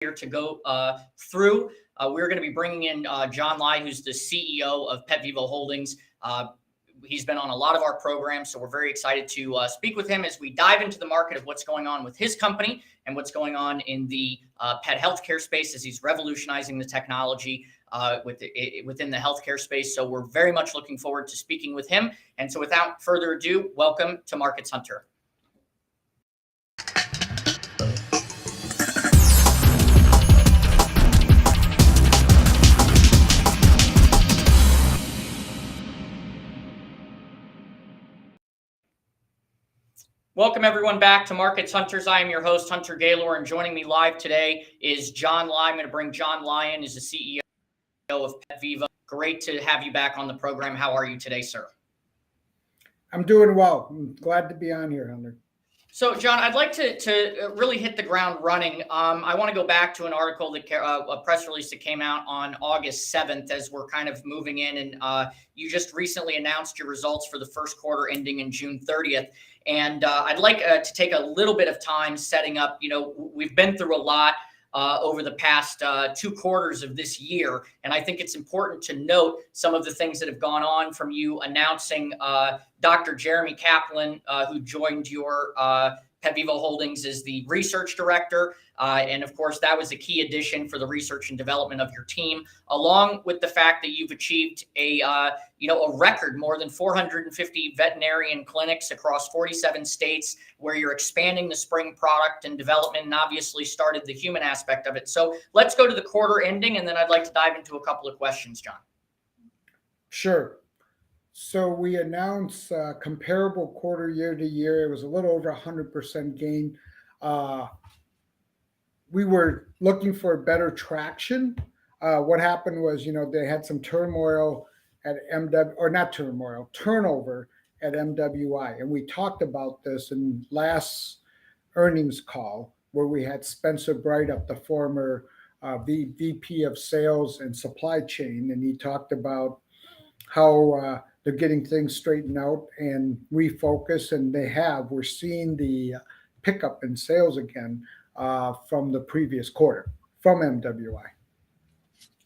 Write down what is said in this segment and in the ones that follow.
here to go through. We're going to be bringing in John Lai, who's the CEO of Pet Vivo Holdings. He's been on a lot of our programs, so we're very excited to speak with him as we dive into the market of what's going on with his company and what's going on in the pet healthcare space as he's revolutionizing the technology within the healthcare space. So we're very much looking forward to speaking with him. And so without further ado, welcome to Markets Hunter. Welcome everyone back to Markets Hunters. I am your host, Hunter Gaylor, and joining me live today is John Lai. I'm going to bring John Lai in. He's the CEO of Pet Vivo. Great to have you back on the program. How are you today, sir? I'm doing well. I'm glad to be on here, Hunter. So, John, I'd like to really hit the ground running. I want to go back to an article, a press release that came out on August 7th as we're kind of moving in. And you just recently announced your results for the first quarter ending in June 30th. And I'd like to take a little bit of time setting up. We've been through a lot over the past 2 quarters of this year. And I think it's important to note some of the things that have gone on from you announcing Dr. Jeremy Kaplan, who joined your Pet Vivo Holdings as the research director. And of course, that was a key addition for the research and development of your team, along with the fact that you've achieved a record more than 450 veterinarian clinics across 47 states, where you're expanding the spring product and development and obviously started the human aspect of it. So let's go to the quarter ending, and then I'd like to dive into a couple of questions, John. Sure. So we announced comparable quarter year to year. It was a little over 100% gain. We were looking for better traction. What happened was, they had some turmoil at turnover at MWI. And we talked about this in last earnings call, where we had Spencer Bright up, the former VP of sales and supply chain. And he talked about how they're getting things straightened out and refocus, and they have. We're seeing the pickup in sales again from the previous quarter from MWI.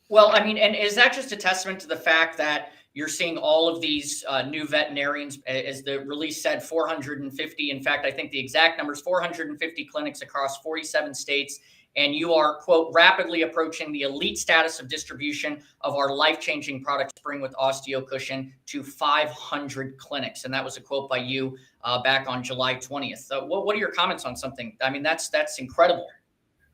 Well, I mean, and is that just a testament to the fact that you're seeing all of these new veterinarians, as the release said, 450. In fact, I think the exact number is 450 clinics across 47 states. And you are, quote, rapidly approaching the elite status of distribution of our life-changing product, Spring with Osteo Cushion, to 500 clinics. And that was a quote by you back on July 20th. So what are your comments on something? I mean, that's incredible.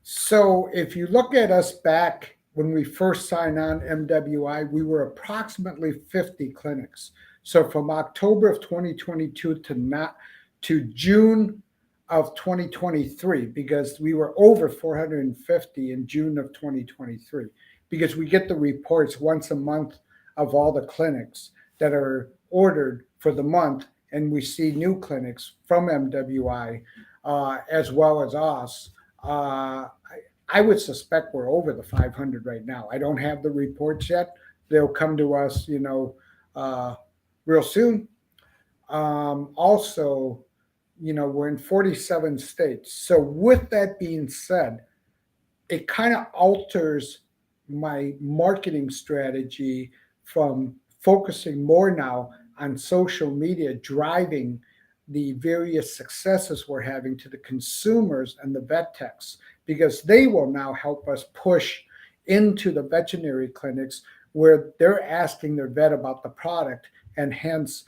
So if you look at us back when we first signed on MWI, we were approximately 50 clinics. So from October of 2022 to June of 2023, because we were over 450 in June of 2023, because we get the reports once a month of all the clinics that are ordered for the month, and we see new clinics from MWI as well as us. I would suspect we're over the 500 right now. I don't have the reports yet. They'll come to us, real soon. Also, we're in 47 states. So with that being said, it kind of alters my marketing strategy from focusing more now on social media, driving the various successes we're having to the consumers and the vet techs, because they will now help us push into the veterinary clinics where they're asking their vet about the product, and hence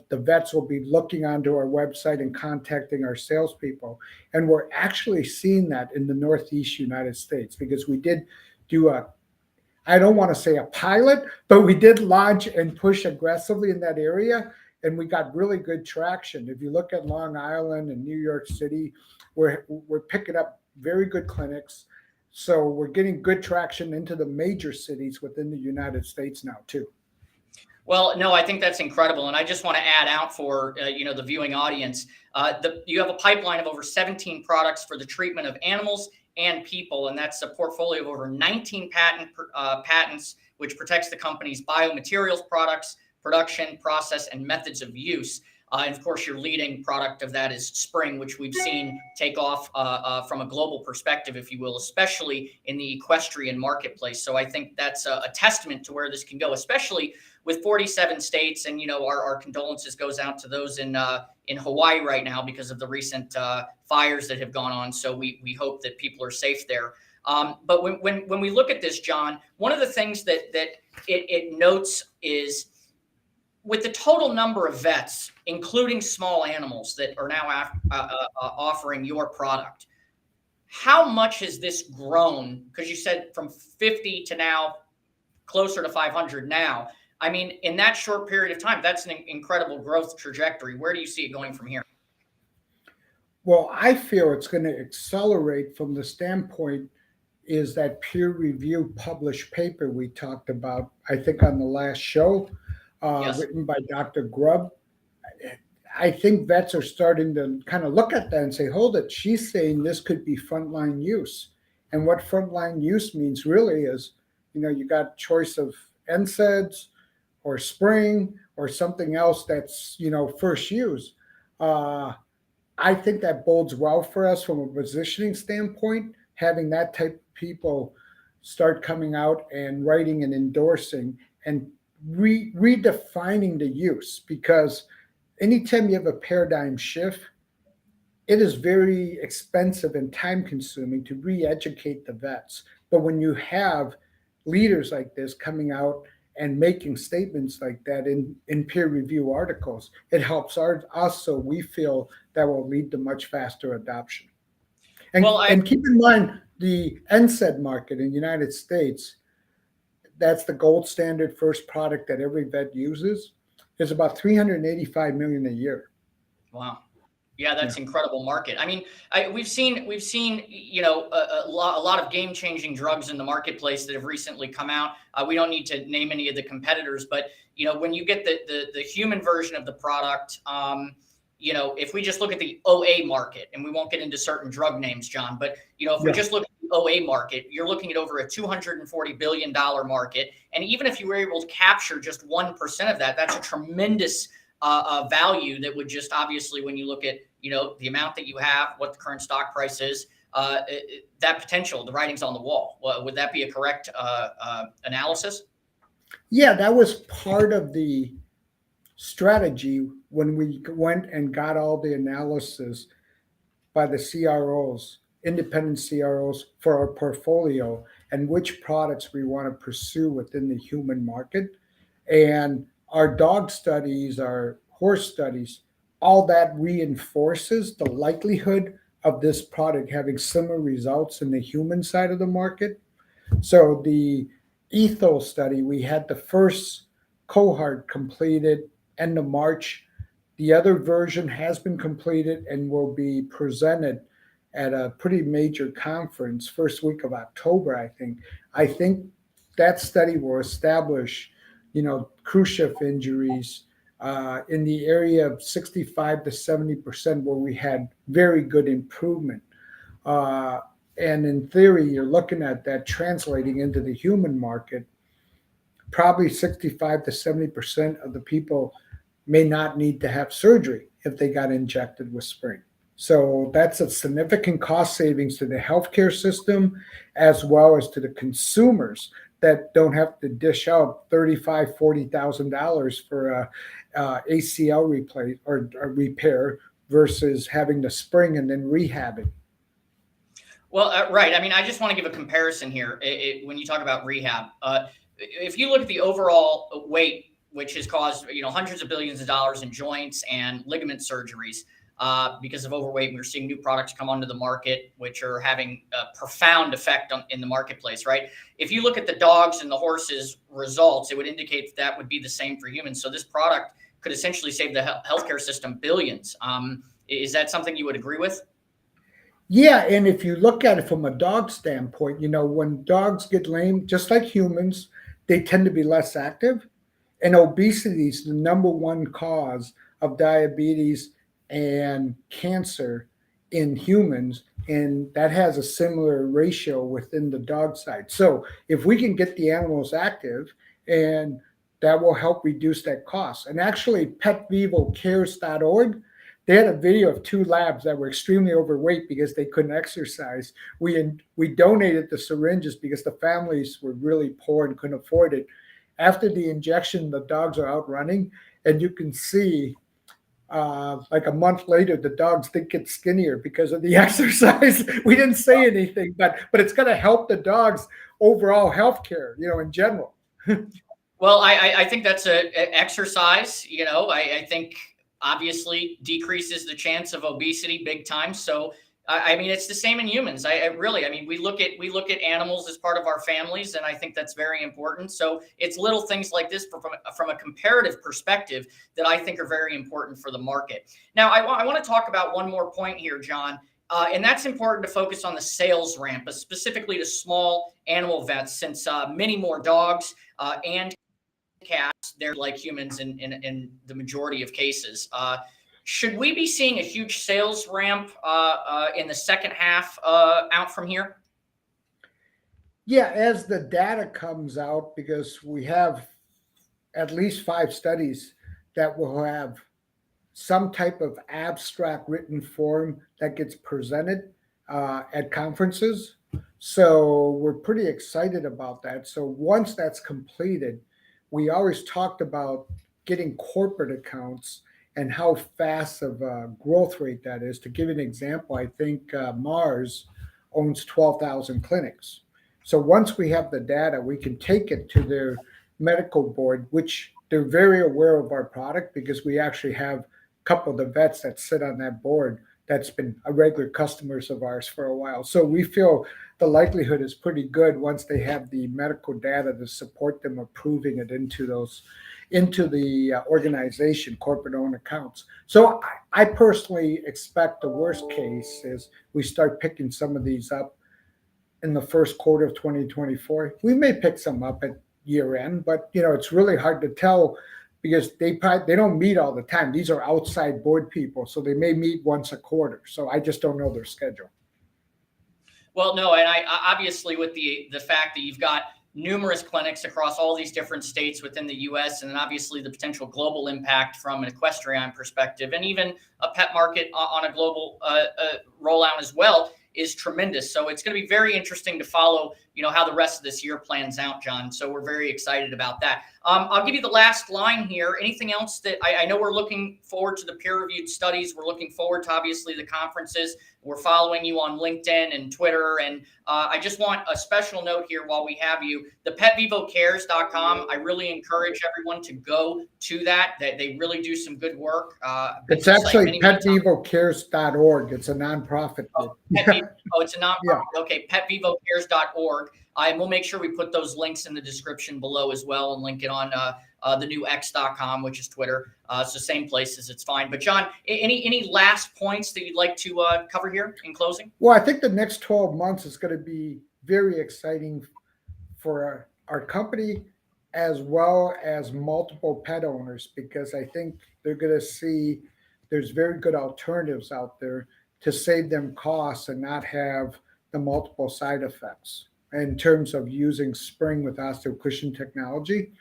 the vets will be looking onto our website and contacting our salespeople. And we're actually seeing that in the Northeast United States, because we did do I don't want to say a pilot, but we did launch and push aggressively in that area, and we got really good traction. If you look at Long Island and New York City, we're picking up very good clinics. So we're getting good traction into the major cities within the United States now too. Well, no, I think that's incredible. And I just want to add out for, the viewing audience, you have a pipeline of over 17 products for the treatment of animals and people. And that's a portfolio of over 19 patents, which protects the company's biomaterials products, production, process, and methods of use. And of course, your leading product of that is Spring, which we've seen take off from a global perspective, if you will, especially in the equestrian marketplace. So I think that's a testament to where this can go, especially with 47 states. And, our condolences goes out to those in Hawaii right now because of the recent fires that have gone on. So we hope that people are safe there. But when we look at this, John, one of the things that it notes is with the total number of vets, including small animals, that are now offering your product, how much has this grown? Because you said from 50 to now closer to 500 now. I mean, in that short period of time, that's an incredible growth trajectory. Where do you see it going from here? Well, I feel it's going to accelerate from the standpoint is that peer review published paper we talked about, I think on the last show, Yes. written by Dr. Grubb. I think vets are starting to kind of look at that and say, hold it, she's saying this could be frontline use. And what frontline use means really is, you got choice of NSAIDs or Spring or something else that's, first use. I think that bodes well for us from a positioning standpoint, having that type of people start coming out and writing and endorsing and redefining the use, because anytime you have a paradigm shift, it is very expensive and time consuming to re-educate the vets. But when you have leaders like this coming out and making statements like that in peer review articles, it helps us, so we feel that will lead to much faster adoption. And keep in mind, the NSAID market in the United States, that's the gold standard first product that every vet uses, is about 385 million a year. Wow. Yeah, that's incredible market. I mean, we've seen a lot of game-changing drugs in the marketplace that have recently come out. We don't need to name any of the competitors, but when you get the human version of the product, if we just look at the OA market, and we won't get into certain drug names, John, but if we just look at the OA market, you're looking at over a $240 billion market. And even if you were able to capture just 1% of that, that's a tremendous value that would just obviously, when you look at the amount that you have, what the current stock price is, that potential, the writing's on the wall. Would that be a correct analysis? Yeah, that was part of the strategy when we went and got all the analysis by the CROs, independent CROs, for our portfolio and which products we want to pursue within the human market. And our dog studies, our horse studies, all that reinforces the likelihood of this product having similar results in the human side of the market. So the Ethos study, we had the first cohort completed end of March. The other version has been completed and will be presented at a pretty major conference first week of October, I think. I think that study will establish cruciate injuries in the area of 65 to 70%, where we had very good improvement. And in theory, you're looking at that translating into the human market. Probably 65 to 70% of the people may not need to have surgery if they got injected with Spring. So that's a significant cost savings to the healthcare system, as well as to the consumers that don't have to dish out $35,000, $40,000 for a ACL replace or a repair versus having the Spring and then rehabbing. Well, right. I mean, I just want to give a comparison here. When you talk about rehab, if you look at the overall weight, which has caused hundreds of billions of dollars in joints and ligament surgeries because of overweight, we're seeing new products come onto the market, which are having a profound effect in the marketplace, right? If you look at the dogs and the horses results, it would indicate that would be the same for humans. So this product could essentially save the healthcare system billions. Is that something you would agree with? Yeah, and if you look at it from a dog standpoint, when dogs get lame, just like humans, they tend to be less active. And obesity is the number one cause of diabetes and cancer in humans. And that has a similar ratio within the dog side. So if we can get the animals active and that will help reduce that cost. And actually, PetVivoCares.org, they had a video of two labs that were extremely overweight because they couldn't exercise. We donated the syringes because the families were really poor and couldn't afford it. After the injection, the dogs are out running, and you can see like a month later, the dogs did get skinnier because of the exercise. We didn't say anything, but it's going to help the dogs' overall health care, in general. Well, I think that's a exercise. I think obviously decreases the chance of obesity big time. So I mean, it's the same in humans. I mean, we look at animals as part of our families, and I think that's very important. So it's little things like this from a comparative perspective that I think are very important for the market. Now, I want to talk about one more point here, John. And that's important to focus on the sales ramp, but specifically to small animal vets, since many more dogs and cats, they're like humans in the majority of cases. Should we be seeing a huge sales ramp in the second half out from here? Yeah, as the data comes out, because we have at least 5 studies that will have some type of abstract written form that gets presented at conferences. So we're pretty excited about that. So once that's completed, we always talked about getting corporate accounts and how fast of a growth rate that is. To give you an example, I think Mars owns 12,000 clinics. So once we have the data, we can take it to their medical board, which they're very aware of our product because we actually have a couple of the vets that sit on that board that's been a regular customers of ours for a while. So we feel the likelihood is pretty good once they have the medical data to support them approving it into the organization, corporate owned accounts. So I personally expect the worst case is we start picking some of these up in the first quarter of 2024. We may pick some up at year end, but it's really hard to tell because they don't meet all the time. These are outside board people, so they may meet once a quarter. So I just don't know their schedule. Well, no, and I obviously with the fact that you've got numerous clinics across all these different states within the U.S., and then obviously the potential global impact from an equestrian perspective, and even a pet market on a global rollout as well, is tremendous. So it's going to be very interesting to follow, how the rest of this year plans out, John. So we're very excited about that. I'll give you the last line here. Anything else that I know we're looking forward to the peer-reviewed studies. We're looking forward to obviously the conferences. We're following you on LinkedIn and Twitter. And I just want a special note here while we have you, the PetVivoCares.com. I really encourage everyone to go to that. They really do some good work. It's actually PetVivoCares.org. It's a nonprofit group. Oh, it's a nonprofit. Yeah. Okay, PetVivoCares.org. And we'll make sure we put those links in the description below as well and link it on the new X.com, which is Twitter. It's the same places. It's fine. But John, any last points that you'd like to cover here in closing? Well, I think the next 12 months is going to be very exciting for our company as well as multiple pet owners, because I think they're going to see there's very good alternatives out there to save them costs and not have the multiple side effects in terms of using spring with osteocushion technology.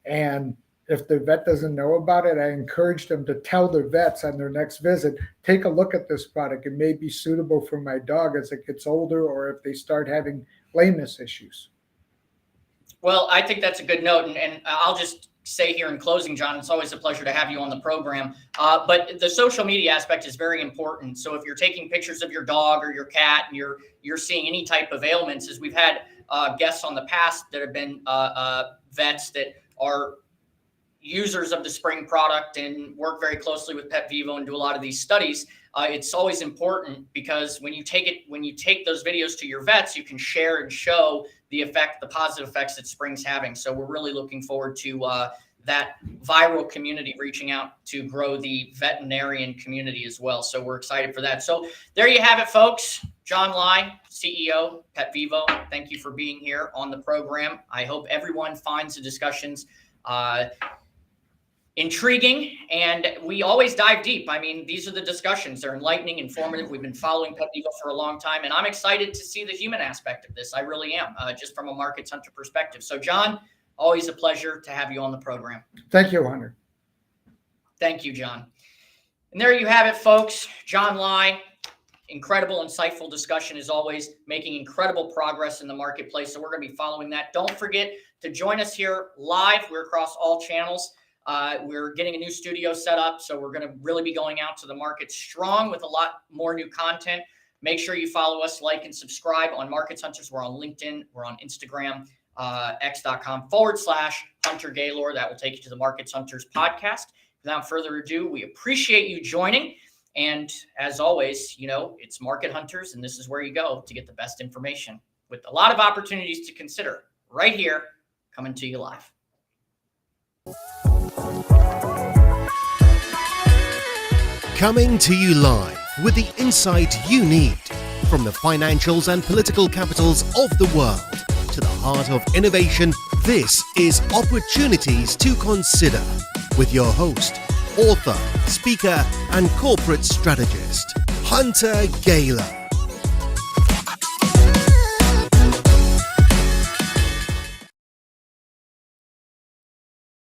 And if the vet doesn't know about it, I encourage them to tell their vets on their next visit, take a look at this product. It may be suitable for my dog as it gets older or if they start having lameness issues. Well, I think that's a good note. And I'll just say here in closing, John, it's always a pleasure to have you on the program. But the social media aspect is very important. So if you're taking pictures of your dog or your cat and you're seeing any type of ailments, as we've had guests on the past that have been vets that are users of the Spring product and work very closely with Pet Vivo and do a lot of these studies, it's always important because when you take those videos to your vets, you can share and show the positive effects that Spring's having. So we're really looking forward to that viral community reaching out to grow the veterinarian community as well. So we're excited for that. So there you have it, folks. John Lai, CEO, Pet Vivo. Thank you for being here on the program. I hope everyone finds the discussions intriguing, and we always dive deep. I mean, these are the discussions. They're enlightening, informative. We've been following Pet Vivo for a long time, and I'm excited to see the human aspect of this. I really am, just from a markets hunter perspective. So, John, Always a pleasure to have you on the program. Thank you, Hunter. Thank you, John. And there you have it, folks. John Lai, incredible, insightful discussion as always, making incredible progress in the marketplace. So we're going to be following that. Don't forget to join us here live. We're across all channels. We're getting a new studio set up, so we're going to really be going out to the market strong with a lot more new content. Make sure you follow us, like, and subscribe on Markets Hunters. We're on LinkedIn. We're on Instagram, x.com/Hunter Gaylor. That will take you to the Markets Hunters podcast. Without further ado, we appreciate you joining. And as always, it's Market Hunters, and this is where you go to get the best information with a lot of opportunities to consider right here, coming to you live. Coming to you live with the insight you need from the financials and political capitals of the world to the heart of innovation. This is Opportunities to Consider with your host, author, speaker, and corporate strategist, Hunter Gaylor.